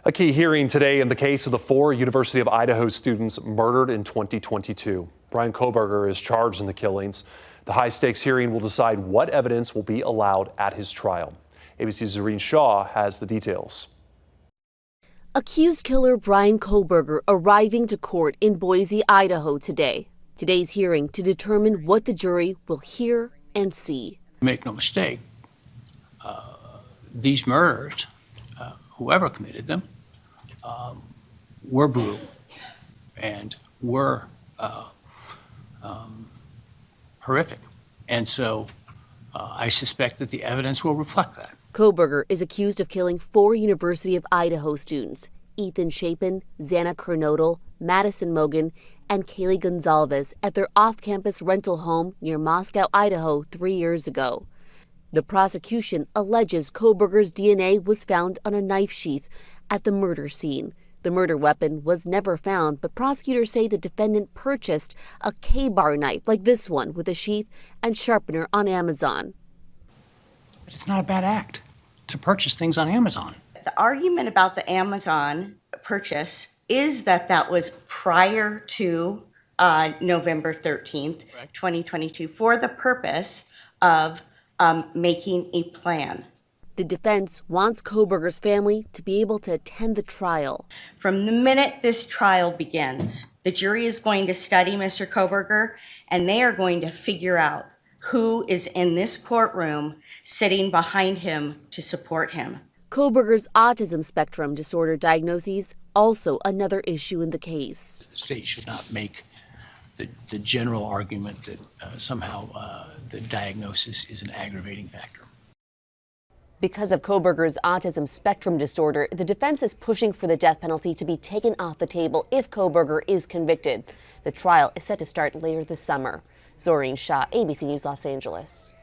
A key hearing today in the case of the 4 University of Idaho students murdered in 2022. Bryan Kohberger is charged in the killings. The high-stakes hearing will decide what evidence will be allowed at his trial. ABC's Zareen Shaw has the details. Accused killer Bryan Kohberger arriving to court in Boise, Idaho today. Today's hearing to determine what the jury will hear and see. Make no mistake, these murders, whoever committed them, were brutal and were horrific. And so I suspect that the evidence will reflect that. Kohberger is accused of killing 4 University of Idaho students, Ethan Chapin, Xana Kernodle, Madison Mogan, and Kaylee Gonzalez at their off-campus rental home near Moscow, Idaho 3 years ago. The prosecution alleges Kohberger's DNA was found on a knife sheath at the murder scene. The murder weapon was never found, but prosecutors say the defendant purchased a K-bar knife like this one with a sheath and sharpener on Amazon. But it's not a bad act to purchase things on Amazon. The argument about the Amazon purchase is that that was prior to November 13th, 2022, for the purpose of making a plan. The defense wants Kohberger's family to be able to attend the trial. From the minute this trial begins, the jury is going to study Mr. Kohberger, and they are going to figure out who is in this courtroom sitting behind him to support him. Kohberger's autism spectrum disorder diagnoses also another issue in the case. The state should not make the general argument that somehow the diagnosis is an aggravating factor. Because of Kohberger's autism spectrum disorder, the defense is pushing for the death penalty to be taken off the table if Kohberger is convicted. The trial is set to start later this summer. Zareen Shaw, ABC News, Los Angeles.